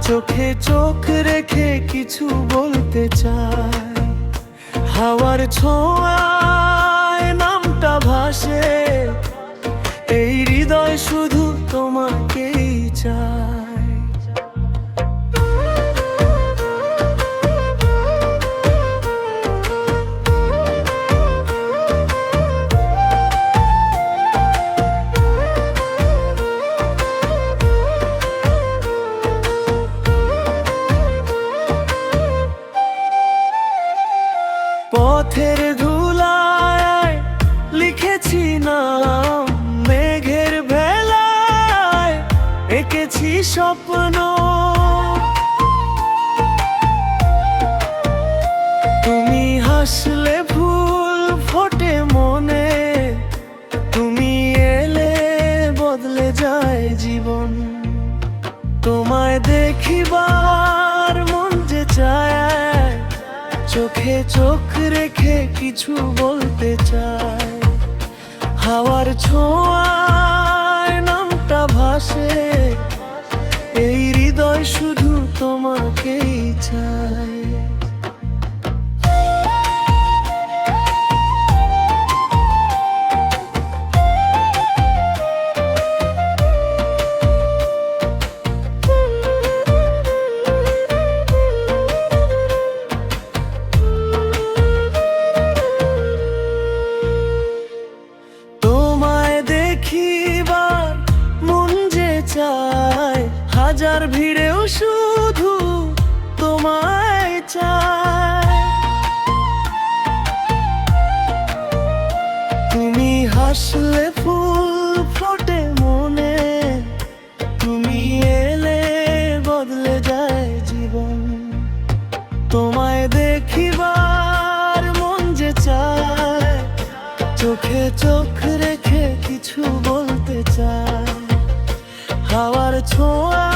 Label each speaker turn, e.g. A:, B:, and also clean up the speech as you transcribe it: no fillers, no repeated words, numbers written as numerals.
A: চোখে চোখ রেখে কিছু বলতে চাই। হাওয়ার ছোঁয়ায় নামটা ভাসে, এই হৃদয় শুধু তোমাকেই চায়। পথের ধুলায় লিখেছি নাম, মেঘের ভেলায় এঁকেছি স্বপ্ন। তুমি হাসলে ফুল ফোটে মনে, তুমি এলে বদলে যায় জীবন। তোমায় দেখিবার মন যে চায়, চোখে চোখ রেখে কিছু বলতে চাই। হাওয়ার ছোঁয়ায় নামটা ভাসে, এই হৃদয় শুধু তোমাকেই চায়। হাজার ভিড়েও শুধু তোমায় চায়। তুমি হাসলে ফুল ফোটে মনে, তুমি এলে বদলে যায় জীবন। তোমায় দেখিবার মন যে চায়, চোখে চোখ রেখে কিছু বলতে চায়। হাওয়ার ছোঁয়া